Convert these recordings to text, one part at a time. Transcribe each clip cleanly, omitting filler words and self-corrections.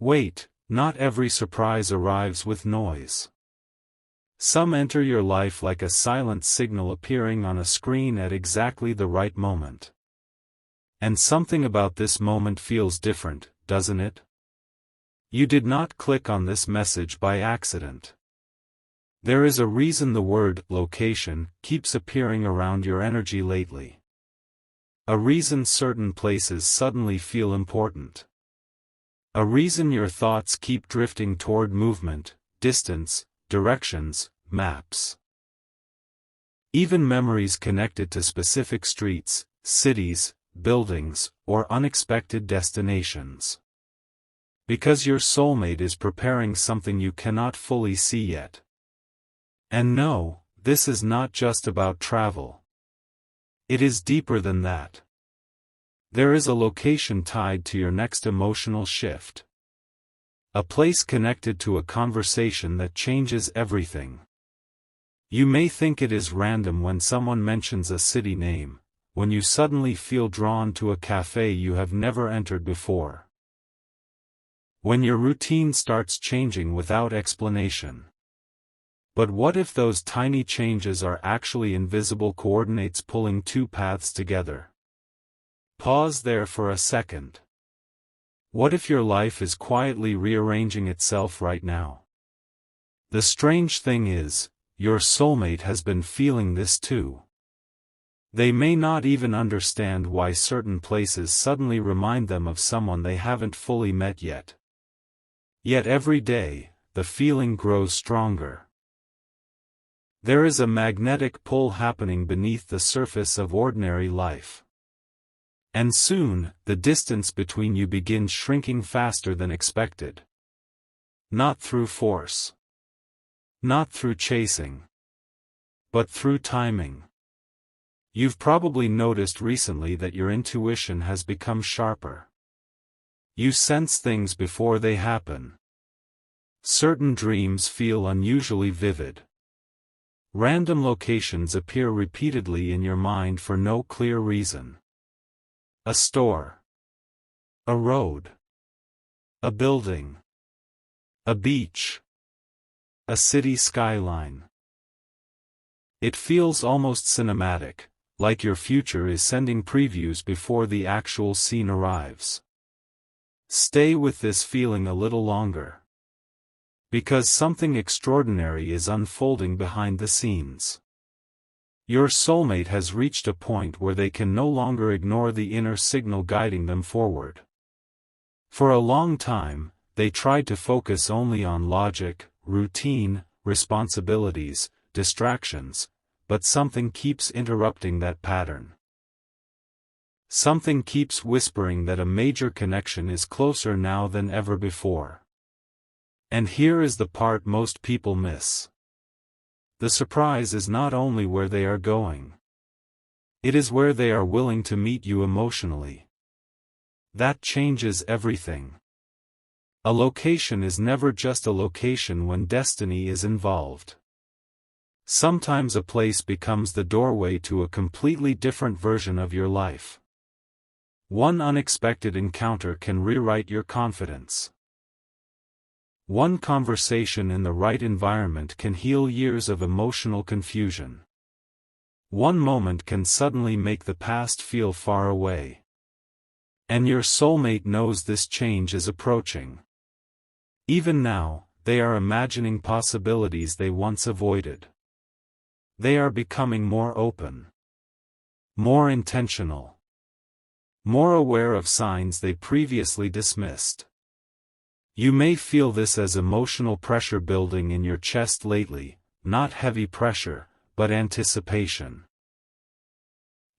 Wait, not every surprise arrives with noise. Some enter your life like a silent signal appearing on a screen at exactly the right moment. And something about this moment feels different, doesn't it? You did not click on this message by accident. There is a reason the word location keeps appearing around your energy lately. A reason certain places suddenly feel important. A reason your thoughts keep drifting toward movement, distance, directions, maps. Even memories connected to specific streets, cities, buildings, or unexpected destinations. Because your soulmate is preparing something you cannot fully see yet. And no, this is not just about travel. It is deeper than that. There is a location tied to your next emotional shift. A place connected to a conversation that changes everything. You may think it is random when someone mentions a city name, when you suddenly feel drawn to a cafe you have never entered before. When your routine starts changing without explanation. But what if those tiny changes are actually invisible coordinates pulling two paths together? Pause there for a second. What if your life is quietly rearranging itself right now? The strange thing is, your soulmate has been feeling this too. They may not even understand why certain places suddenly remind them of someone they haven't fully met yet. Yet every day, the feeling grows stronger. There is a magnetic pull happening beneath the surface of ordinary life. And soon, the distance between you begins shrinking faster than expected. Not through force. Not through chasing. But through timing. You've probably noticed recently that your intuition has become sharper. You sense things before they happen. Certain dreams feel unusually vivid. Random locations appear repeatedly in your mind for no clear reason. A store. A road. A building. A beach. A city skyline. It feels almost cinematic, like your future is sending previews before the actual scene arrives. Stay with this feeling a little longer. Because something extraordinary is unfolding behind the scenes. Your soulmate has reached a point where they can no longer ignore the inner signal guiding them forward. For a long time, they tried to focus only on logic, routine, responsibilities, distractions, but something keeps interrupting that pattern. Something keeps whispering that a major connection is closer now than ever before. And here is the part most people miss. The surprise is not only where they are going. It is where they are willing to meet you emotionally. That changes everything. A location is never just a location when destiny is involved. Sometimes a place becomes the doorway to a completely different version of your life. One unexpected encounter can rewrite your confidence. One conversation in the right environment can heal years of emotional confusion. One moment can suddenly make the past feel far away. And your soulmate knows this change is approaching. Even now, they are imagining possibilities they once avoided. They are becoming more open. More intentional. More aware of signs they previously dismissed. You may feel this as emotional pressure building in your chest lately, not heavy pressure, but anticipation.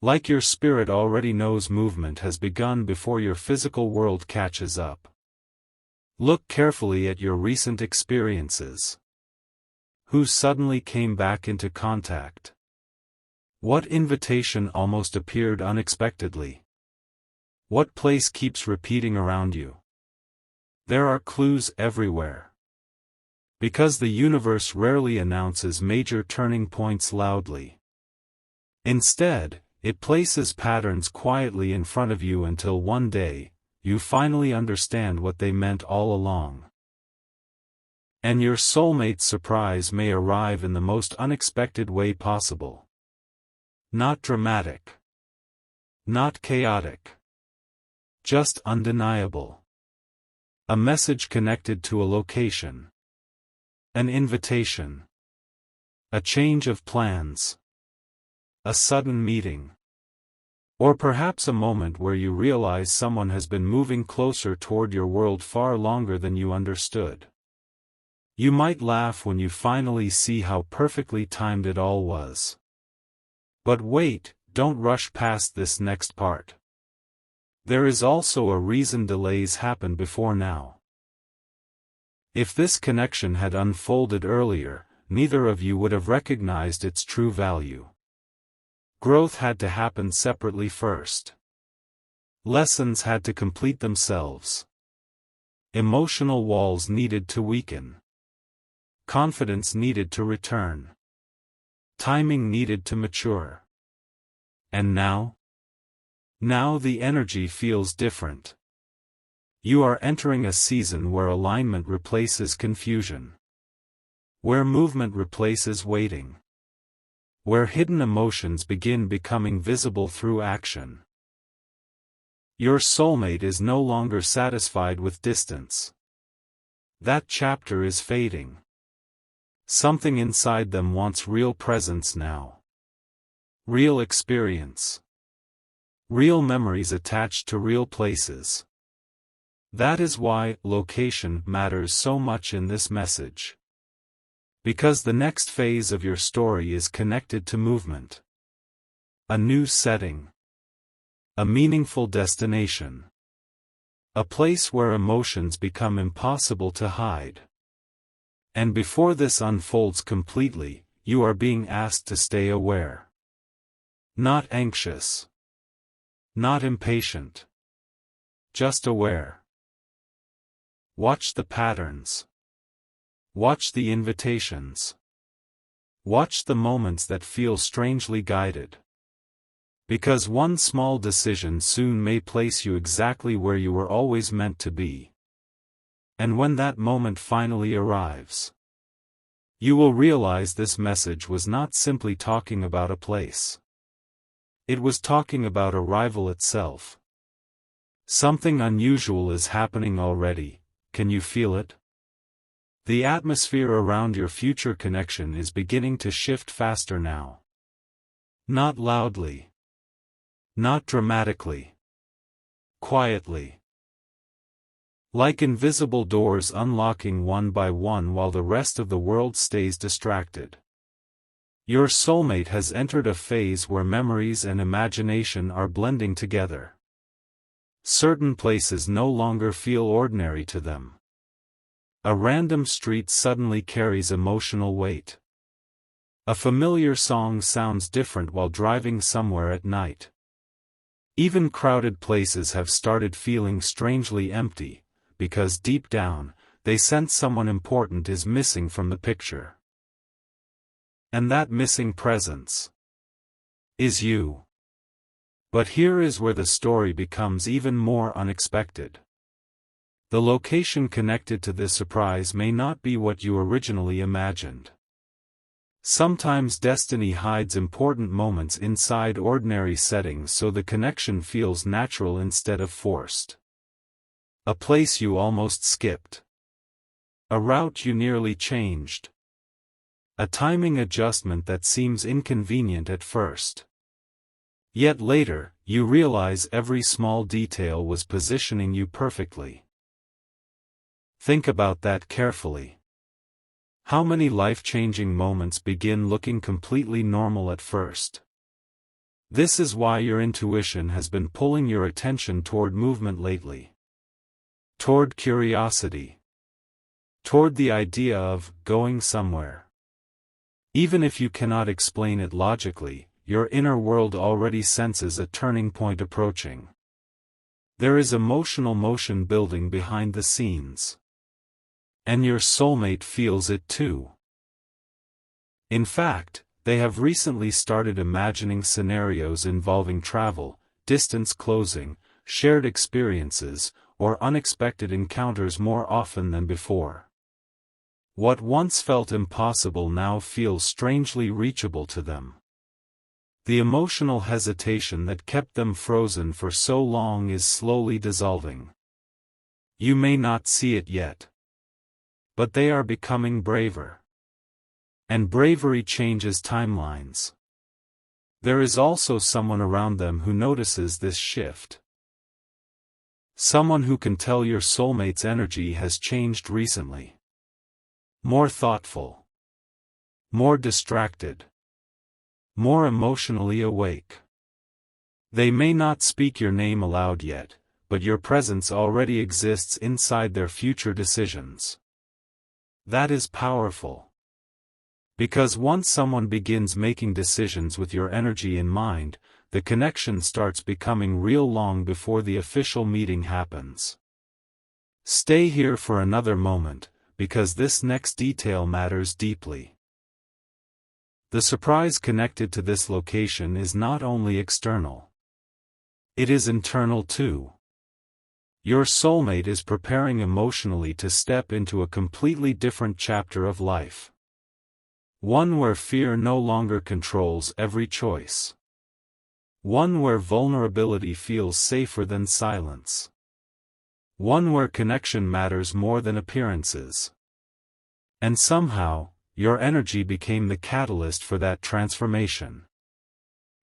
Like your spirit already knows movement has begun before your physical world catches up. Look carefully at your recent experiences. Who suddenly came back into contact? What invitation almost appeared unexpectedly? What place keeps repeating around you? There are clues everywhere. Because the universe rarely announces major turning points loudly. Instead, it places patterns quietly in front of you until one day, you finally understand what they meant all along. And your soulmate's surprise may arrive in the most unexpected way possible. Not dramatic. Not chaotic. Just undeniable. A message connected to a location. An invitation. A change of plans. A sudden meeting. Or perhaps a moment where you realize someone has been moving closer toward your world far longer than you understood. You might laugh when you finally see how perfectly timed it all was. But wait, don't rush past this next part. There is also a reason delays happen before now. If this connection had unfolded earlier, neither of you would have recognized its true value. Growth had to happen separately first. Lessons had to complete themselves. Emotional walls needed to weaken. Confidence needed to return. Timing needed to mature. And now? Now the energy feels different. You are entering a season where alignment replaces confusion. Where movement replaces waiting. Where hidden emotions begin becoming visible through action. Your soulmate is no longer satisfied with distance. That chapter is fading. Something inside them wants real presence now. Real experience. Real memories attached to real places. That is why location matters so much in this message. Because the next phase of your story is connected to movement. A new setting. A meaningful destination. A place where emotions become impossible to hide. And before this unfolds completely, you are being asked to stay aware. Not anxious. Not impatient. Just aware. Watch the patterns. Watch the invitations. Watch the moments that feel strangely guided. Because one small decision soon may place you exactly where you were always meant to be. And when that moment finally arrives, you will realize this message was not simply talking about a place. It was talking about arrival itself. Something unusual is happening already, can you feel it? The atmosphere around your future connection is beginning to shift faster now. Not loudly. Not dramatically. Quietly. Like invisible doors unlocking one by one while the rest of the world stays distracted. Your soulmate has entered a phase where memories and imagination are blending together. Certain places no longer feel ordinary to them. A random street suddenly carries emotional weight. A familiar song sounds different while driving somewhere at night. Even crowded places have started feeling strangely empty, because deep down, they sense someone important is missing from the picture. And that missing presence is you. But here is where the story becomes even more unexpected. The location connected to this surprise may not be what you originally imagined. Sometimes destiny hides important moments inside ordinary settings so the connection feels natural instead of forced. A place you almost skipped. A route you nearly changed. A timing adjustment that seems inconvenient at first. Yet later, you realize every small detail was positioning you perfectly. Think about that carefully. How many life-changing moments begin looking completely normal at first? This is why your intuition has been pulling your attention toward movement lately. Toward curiosity. Toward the idea of going somewhere. Even if you cannot explain it logically, your inner world already senses a turning point approaching. There is emotional motion building behind the scenes. And your soulmate feels it too. In fact, they have recently started imagining scenarios involving travel, distance closing, shared experiences, or unexpected encounters more often than before. What once felt impossible now feels strangely reachable to them. The emotional hesitation that kept them frozen for so long is slowly dissolving. You may not see it yet, but they are becoming braver. And bravery changes timelines. There is also someone around them who notices this shift. Someone who can tell your soulmate's energy has changed recently. More thoughtful. More distracted. More emotionally awake. They may not speak your name aloud yet, but your presence already exists inside their future decisions. That is powerful. Because once someone begins making decisions with your energy in mind, the connection starts becoming real long before the official meeting happens. Stay here for another moment, because this next detail matters deeply. The surprise connected to this location is not only external. It is internal too. Your soulmate is preparing emotionally to step into a completely different chapter of life. One where fear no longer controls every choice. One where vulnerability feels safer than silence. One where connection matters more than appearances. And somehow, your energy became the catalyst for that transformation.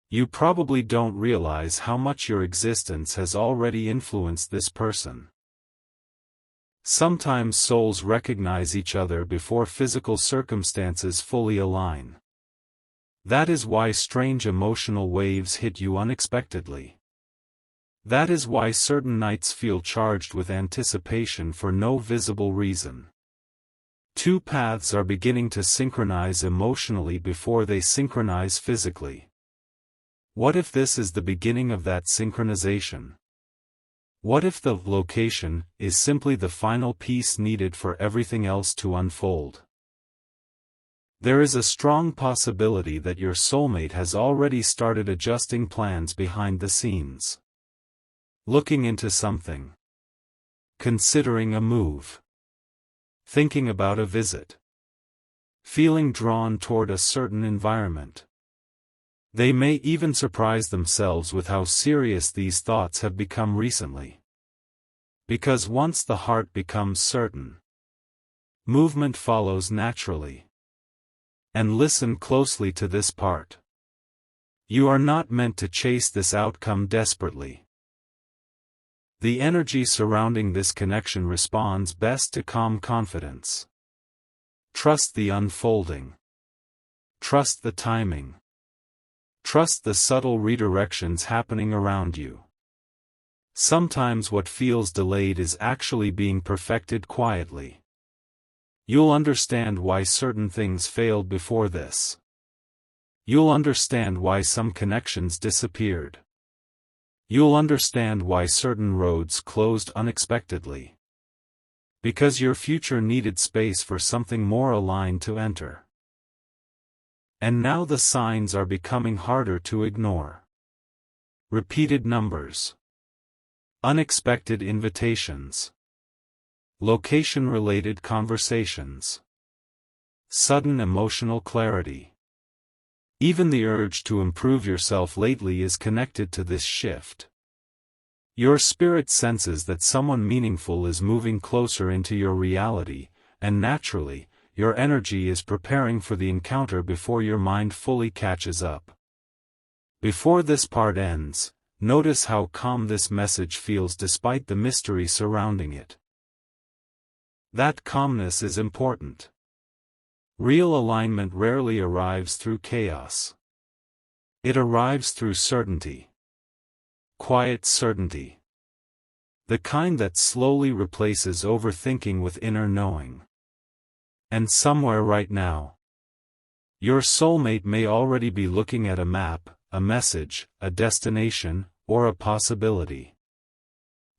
You probably don't realize how much your existence has already influenced this person. Sometimes souls recognize each other before physical circumstances fully align. That is why strange emotional waves hit you unexpectedly. That is why certain nights feel charged with anticipation for no visible reason. Two paths are beginning to synchronize emotionally before they synchronize physically. What if this is the beginning of that synchronization? What if the location is simply the final piece needed for everything else to unfold? There is a strong possibility that your soulmate has already started adjusting plans behind the scenes. Looking into something. Considering a move. Thinking about a visit. Feeling drawn toward a certain environment. They may even surprise themselves with how serious these thoughts have become recently. Because once the heart becomes certain, movement follows naturally. And listen closely to this part. You are not meant to chase this outcome desperately. The energy surrounding this connection responds best to calm confidence. Trust the unfolding. Trust the timing. Trust the subtle redirections happening around you. Sometimes what feels delayed is actually being perfected quietly. You'll understand why certain things failed before this. You'll understand why some connections disappeared. You'll understand why certain roads closed unexpectedly. Because your future needed space for something more aligned to enter. And now the signs are becoming harder to ignore. Repeated numbers. Unexpected invitations. Location-related conversations. Sudden emotional clarity. Even the urge to improve yourself lately is connected to this shift. Your spirit senses that someone meaningful is moving closer into your reality, and naturally, your energy is preparing for the encounter before your mind fully catches up. Before this part ends, notice how calm this message feels despite the mystery surrounding it. That calmness is important. Real alignment rarely arrives through chaos. It arrives through certainty. Quiet certainty. The kind that slowly replaces overthinking with inner knowing. And somewhere right now, your soulmate may already be looking at a map, a message, a destination, or a possibility.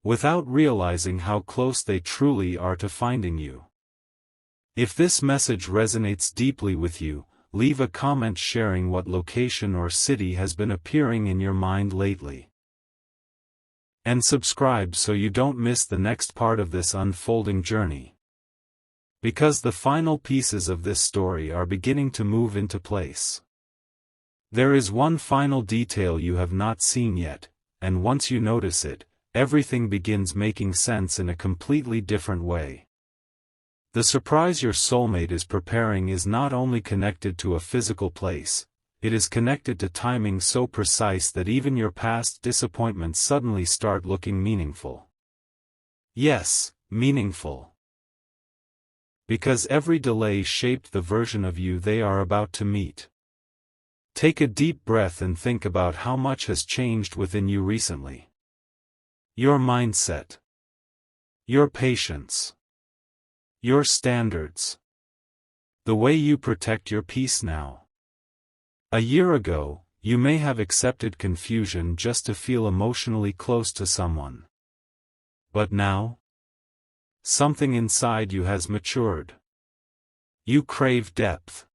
Without realizing how close they truly are to finding you. If this message resonates deeply with you, leave a comment sharing what location or city has been appearing in your mind lately. And subscribe so you don't miss the next part of this unfolding journey. Because the final pieces of this story are beginning to move into place. There is one final detail you have not seen yet, and once you notice it, everything begins making sense in a completely different way. The surprise your soulmate is preparing is not only connected to a physical place, it is connected to timing so precise that even your past disappointments suddenly start looking meaningful. Yes, meaningful. Because every delay shaped the version of you they are about to meet. Take a deep breath and think about how much has changed within you recently. Your mindset. Your patience. Your standards. The way you protect your peace now. A year ago, you may have accepted confusion just to feel emotionally close to someone. But now? Something inside you has matured. You crave depth.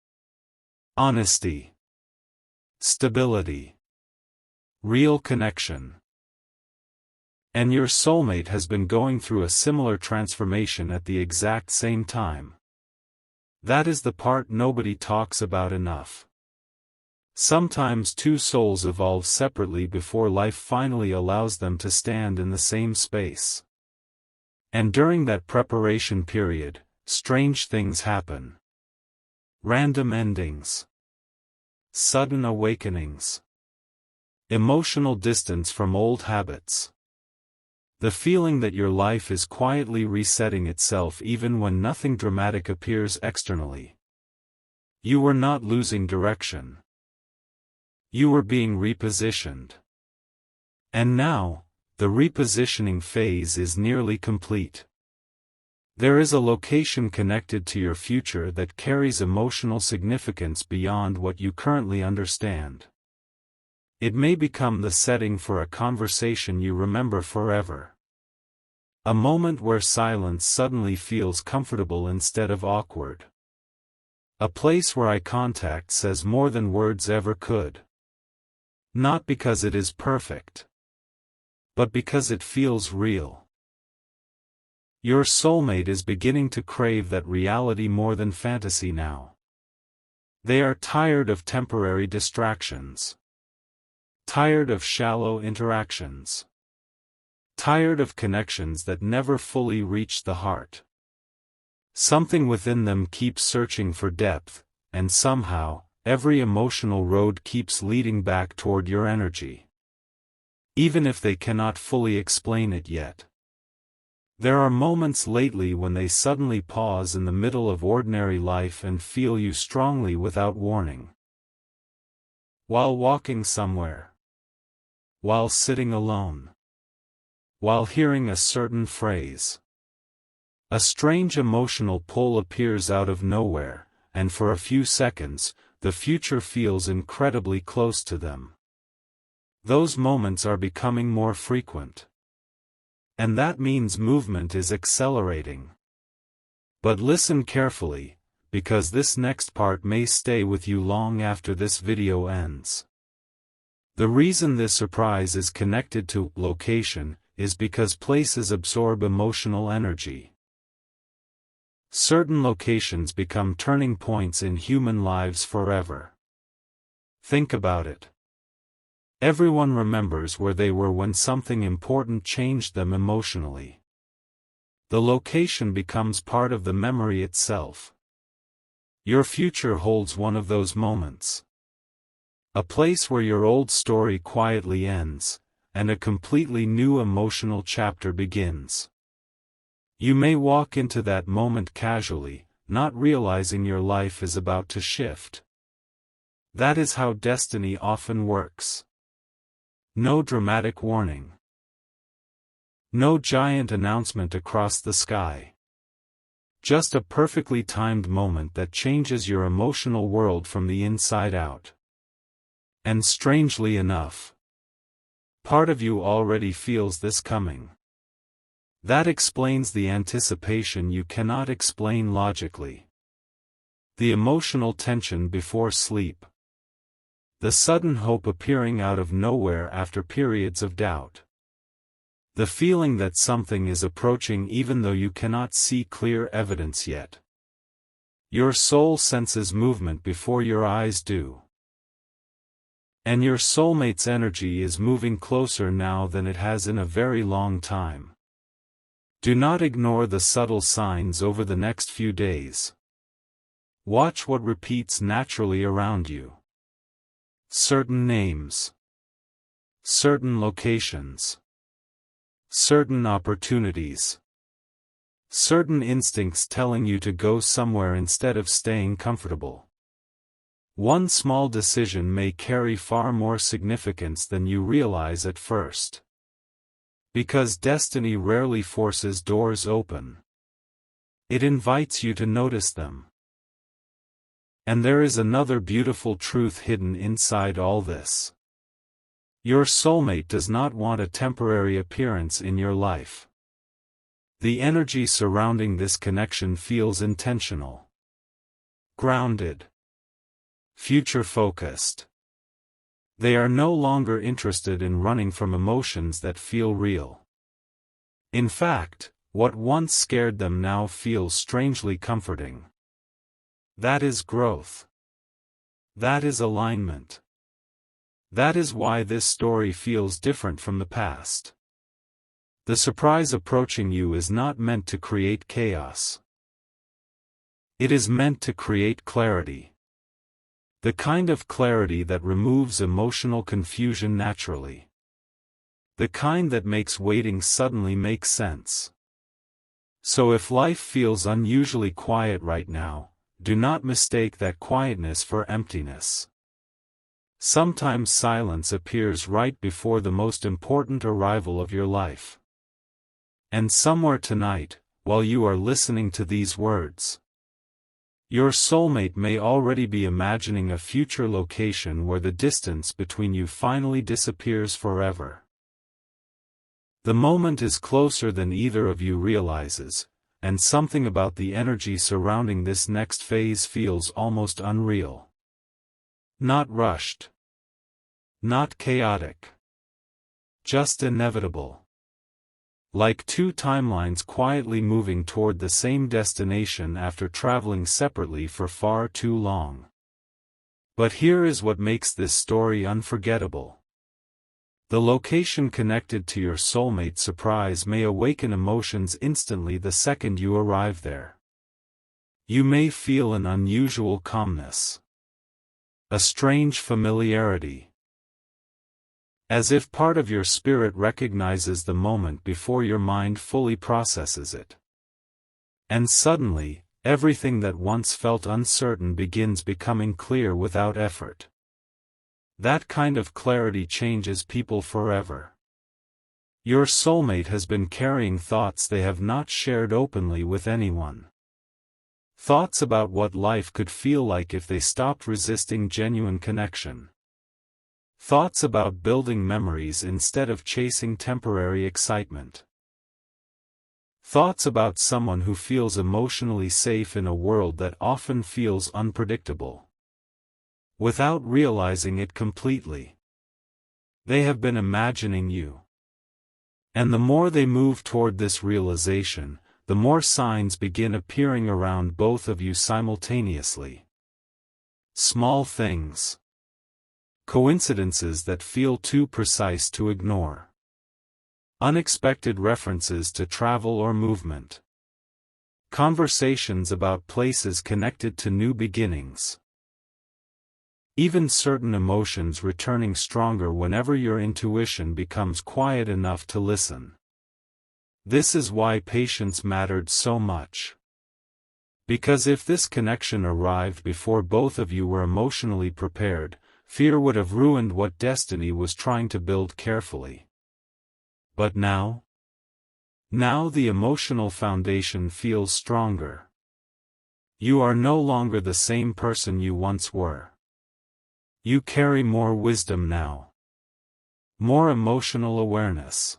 Honesty. Stability. Real connection. And your soulmate has been going through a similar transformation at the exact same time. That is the part nobody talks about enough. Sometimes two souls evolve separately before life finally allows them to stand in the same space. And during that preparation period, strange things happen. Random endings. Sudden awakenings. Emotional distance from old habits. The feeling that your life is quietly resetting itself even when nothing dramatic appears externally. You were not losing direction. You were being repositioned. And now, the repositioning phase is nearly complete. There is a location connected to your future that carries emotional significance beyond what you currently understand. It may become the setting for a conversation you remember forever. A moment where silence suddenly feels comfortable instead of awkward. A place where eye contact says more than words ever could. Not because it is perfect, but because it feels real. Your soulmate is beginning to crave that reality more than fantasy now. They are tired of temporary distractions. Tired of shallow interactions. Tired of connections that never fully reach the heart. Something within them keeps searching for depth, and somehow, every emotional road keeps leading back toward your energy. Even if they cannot fully explain it yet. There are moments lately when they suddenly pause in the middle of ordinary life and feel you strongly without warning. While walking somewhere. While sitting alone. While hearing a certain phrase. A strange emotional pull appears out of nowhere, and for a few seconds, the future feels incredibly close to them. Those moments are becoming more frequent. And that means movement is accelerating. But listen carefully, because this next part may stay with you long after this video ends. The reason this surprise is connected to location is because places absorb emotional energy. Certain locations become turning points in human lives forever. Think about it. Everyone remembers where they were when something important changed them emotionally. The location becomes part of the memory itself. Your future holds one of those moments. A place where your old story quietly ends, and a completely new emotional chapter begins. You may walk into that moment casually, not realizing your life is about to shift. That is how destiny often works. No dramatic warning. No giant announcement across the sky. Just a perfectly timed moment that changes your emotional world from the inside out. And strangely enough, part of you already feels this coming. That explains the anticipation you cannot explain logically. The emotional tension before sleep. The sudden hope appearing out of nowhere after periods of doubt. The feeling that something is approaching even though you cannot see clear evidence yet. Your soul senses movement before your eyes do. And your soulmate's energy is moving closer now than it has in a very long time. Do not ignore the subtle signs over the next few days. Watch what repeats naturally around you. Certain names. Certain locations. Certain opportunities. Certain instincts telling you to go somewhere instead of staying comfortable. One small decision may carry far more significance than you realize at first. Because destiny rarely forces doors open. It invites you to notice them. And there is another beautiful truth hidden inside all this. Your soulmate does not want a temporary appearance in your life. The energy surrounding this connection feels intentional. Grounded. Future-focused. They are no longer interested in running from emotions that feel real. In fact, what once scared them now feels strangely comforting. That is growth. That is alignment. That is why this story feels different from the past. The surprise approaching you is not meant to create chaos. It is meant to create clarity. The kind of clarity that removes emotional confusion naturally. The kind that makes waiting suddenly make sense. So if life feels unusually quiet right now, do not mistake that quietness for emptiness. Sometimes silence appears right before the most important arrival of your life. And somewhere tonight, while you are listening to these words, your soulmate may already be imagining a future location where the distance between you finally disappears forever. The moment is closer than either of you realizes, and something about the energy surrounding this next phase feels almost unreal. Not rushed. Not chaotic. Just inevitable. Like two timelines quietly moving toward the same destination after traveling separately for far too long. But here is what makes this story unforgettable. The location connected to your soulmate surprise may awaken emotions instantly the second you arrive there. You may feel an unusual calmness. A strange familiarity. As if part of your spirit recognizes the moment before your mind fully processes it. And suddenly, everything that once felt uncertain begins becoming clear without effort. That kind of clarity changes people forever. Your soulmate has been carrying thoughts they have not shared openly with anyone. Thoughts about what life could feel like if they stopped resisting genuine connection. Thoughts about building memories instead of chasing temporary excitement. Thoughts about someone who feels emotionally safe in a world that often feels unpredictable. Without realizing it completely. They have been imagining you. And the more they move toward this realization, the more signs begin appearing around both of you simultaneously. Small things. Coincidences that feel too precise to ignore. Unexpected references to travel or movement. Conversations about places connected to new beginnings. Even certain emotions returning stronger whenever your intuition becomes quiet enough to listen. This is why patience mattered so much. Because if this connection arrived before both of you were emotionally prepared, fear would have ruined what destiny was trying to build carefully. But now? Now the emotional foundation feels stronger. You are no longer the same person you once were. You carry more wisdom now. More emotional awareness.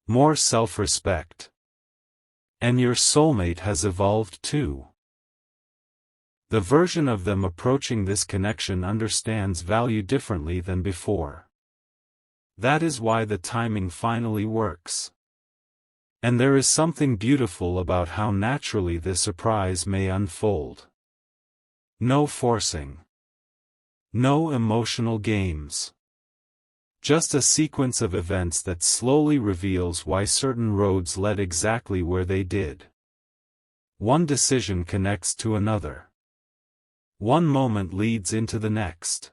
More self-respect. And your soulmate has evolved too. The version of them approaching this connection understands value differently than before. That is why the timing finally works. And there is something beautiful about how naturally the surprise may unfold. No forcing. No emotional games. Just a sequence of events that slowly reveals why certain roads led exactly where they did. One decision connects to another. One moment leads into the next.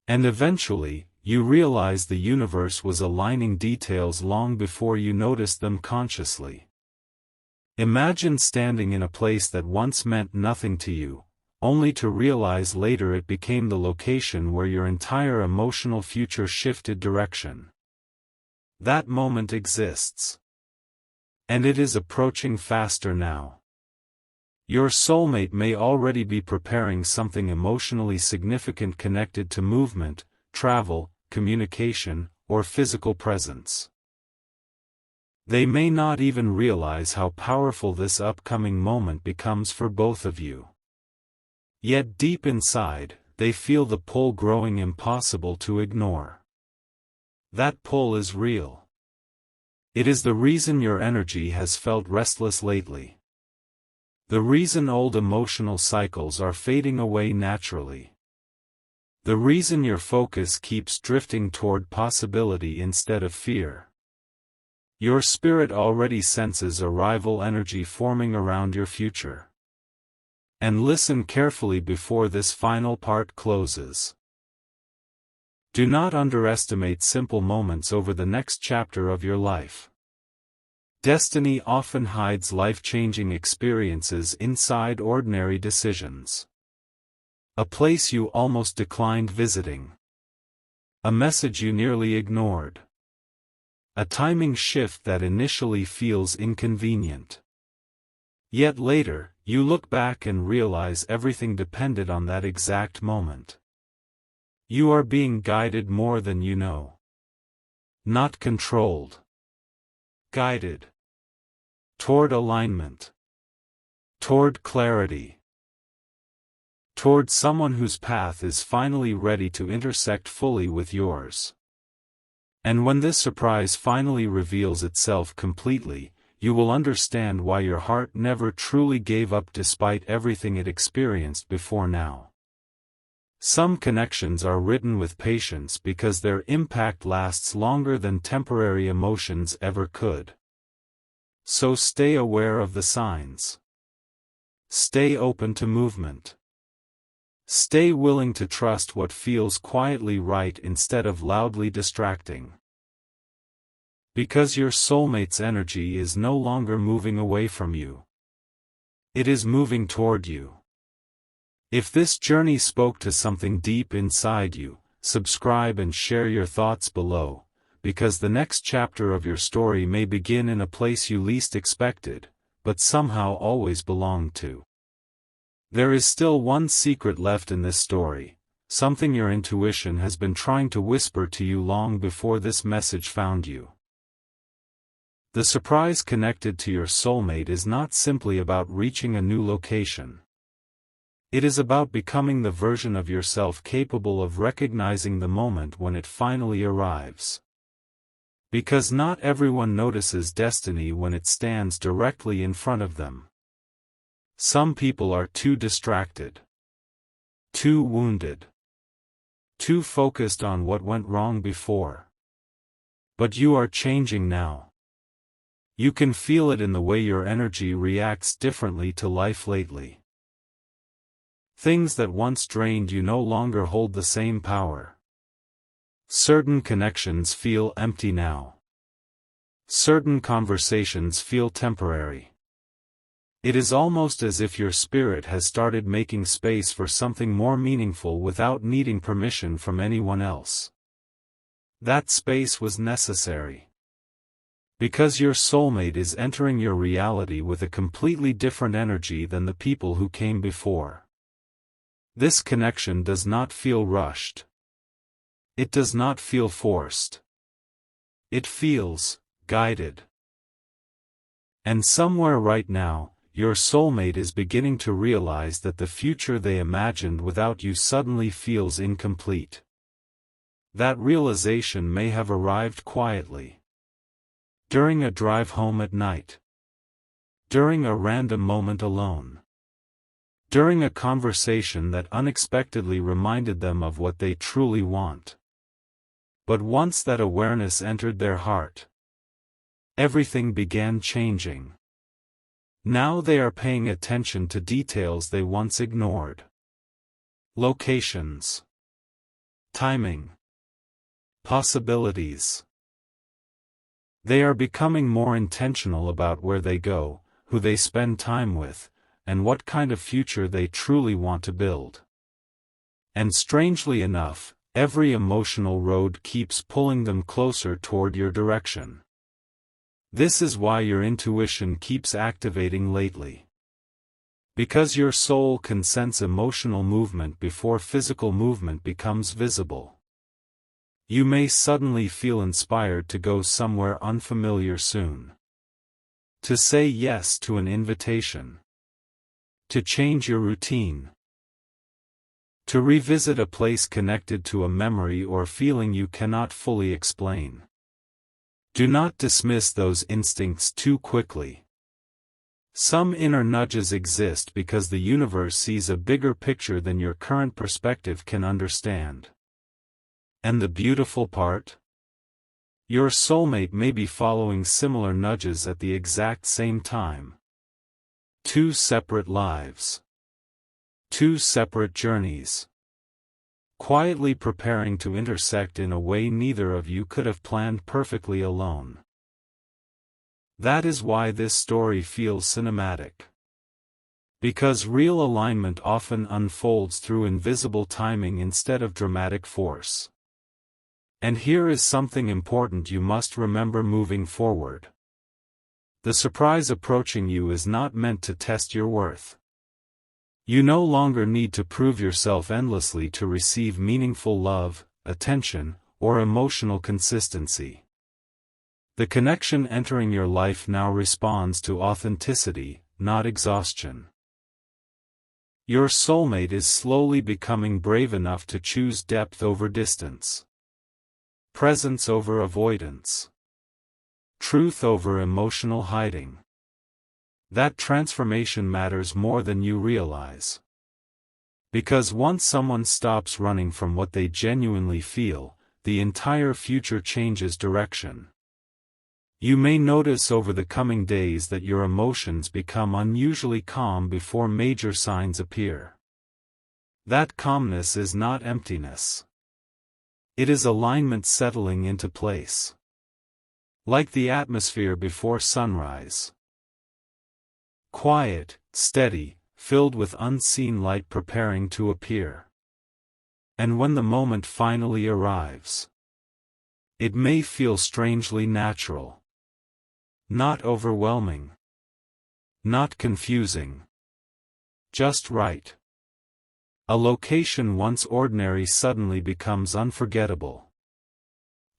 And eventually, you realize the universe was aligning details long before you noticed them consciously. Imagine standing in a place that once meant nothing to you, only to realize later it became the location where your entire emotional future shifted direction. That moment exists. And it is approaching faster now. Your soulmate may already be preparing something emotionally significant connected to movement, travel, communication, or physical presence. They may not even realize how powerful this upcoming moment becomes for both of you. Yet deep inside, they feel the pull growing impossible to ignore. That pull is real. It is the reason your energy has felt restless lately. The reason old emotional cycles are fading away naturally. The reason your focus keeps drifting toward possibility instead of fear. Your spirit already senses arrival energy forming around your future. And listen carefully before this final part closes. Do not underestimate simple moments over the next chapter of your life. Destiny often hides life-changing experiences inside ordinary decisions. A place you almost declined visiting. A message you nearly ignored. A timing shift that initially feels inconvenient. Yet later, you look back and realize everything depended on that exact moment. You are being guided more than you know. Not controlled. Guided. Toward alignment. Toward clarity. Toward someone whose path is finally ready to intersect fully with yours. And when this surprise finally reveals itself completely, you will understand why your heart never truly gave up despite everything it experienced before now. Some connections are written with patience because their impact lasts longer than temporary emotions ever could. So stay aware of the signs. Stay open to movement. Stay willing to trust what feels quietly right instead of loudly distracting. Because your soulmate's energy is no longer moving away from you. It is moving toward you. If this journey spoke to something deep inside you, subscribe and share your thoughts below, because the next chapter of your story may begin in a place you least expected, but somehow always belonged to. There is still one secret left in this story, something your intuition has been trying to whisper to you long before this message found you. The surprise connected to your soulmate is not simply about reaching a new location. It is about becoming the version of yourself capable of recognizing the moment when it finally arrives. Because not everyone notices destiny when it stands directly in front of them. Some people are too distracted. Too wounded. Too focused on what went wrong before. But you are changing now. You can feel it in the way your energy reacts differently to life lately. Things that once drained you no longer hold the same power. Certain connections feel empty now. Certain conversations feel temporary. It is almost as if your spirit has started making space for something more meaningful without needing permission from anyone else. That space was necessary. Because your soulmate is entering your reality with a completely different energy than the people who came before. This connection does not feel rushed. It does not feel forced. It feels guided. And somewhere right now, your soulmate is beginning to realize that the future they imagined without you suddenly feels incomplete. That realization may have arrived quietly. During a drive home at night. During a random moment alone. During a conversation that unexpectedly reminded them of what they truly want. But once that awareness entered their heart, everything began changing. Now they are paying attention to details they once ignored. Locations. Timing. Possibilities. They are becoming more intentional about where they go, who they spend time with, and what kind of future they truly want to build. And strangely enough, every emotional road keeps pulling them closer toward your direction. This is why your intuition keeps activating lately. Because your soul can sense emotional movement before physical movement becomes visible. You may suddenly feel inspired to go somewhere unfamiliar soon. To say yes to an invitation. To change your routine. To revisit a place connected to a memory or feeling you cannot fully explain. Do not dismiss those instincts too quickly. Some inner nudges exist because the universe sees a bigger picture than your current perspective can understand. And the beautiful part? Your soulmate may be following similar nudges at the exact same time. Two separate lives. Two separate journeys. Quietly preparing to intersect in a way neither of you could have planned perfectly alone. That is why this story feels cinematic. Because real alignment often unfolds through invisible timing instead of dramatic force. And here is something important you must remember moving forward. The surprise approaching you is not meant to test your worth. You no longer need to prove yourself endlessly to receive meaningful love, attention, or emotional consistency. The connection entering your life now responds to authenticity, not exhaustion. Your soulmate is slowly becoming brave enough to choose depth over distance. Presence over avoidance. Truth over emotional hiding. That transformation matters more than you realize. Because once someone stops running from what they genuinely feel, the entire future changes direction. You may notice over the coming days that your emotions become unusually calm before major signs appear. That calmness is not emptiness. It is alignment settling into place. Like the atmosphere before sunrise. Quiet, steady, filled with unseen light preparing to appear. And when the moment finally arrives, it may feel strangely natural. Not overwhelming. Not confusing. Just right. A location once ordinary suddenly becomes unforgettable.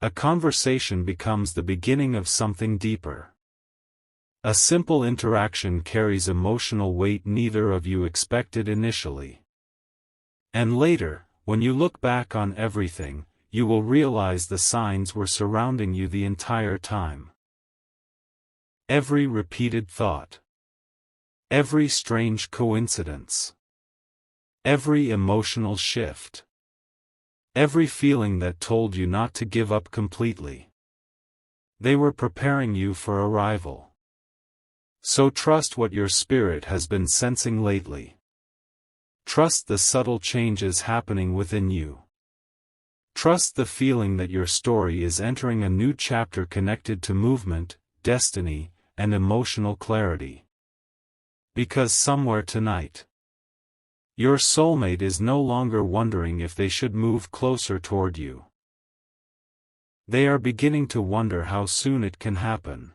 A conversation becomes the beginning of something deeper. A simple interaction carries emotional weight neither of you expected initially. And later, when you look back on everything, you will realize the signs were surrounding you the entire time. Every repeated thought. Every strange coincidence. Every emotional shift. Every feeling that told you not to give up completely. They were preparing you for arrival. So trust what your spirit has been sensing lately. Trust the subtle changes happening within you. Trust the feeling that your story is entering a new chapter connected to movement, destiny, and emotional clarity. Because somewhere tonight, your soulmate is no longer wondering if they should move closer toward you. They are beginning to wonder how soon it can happen.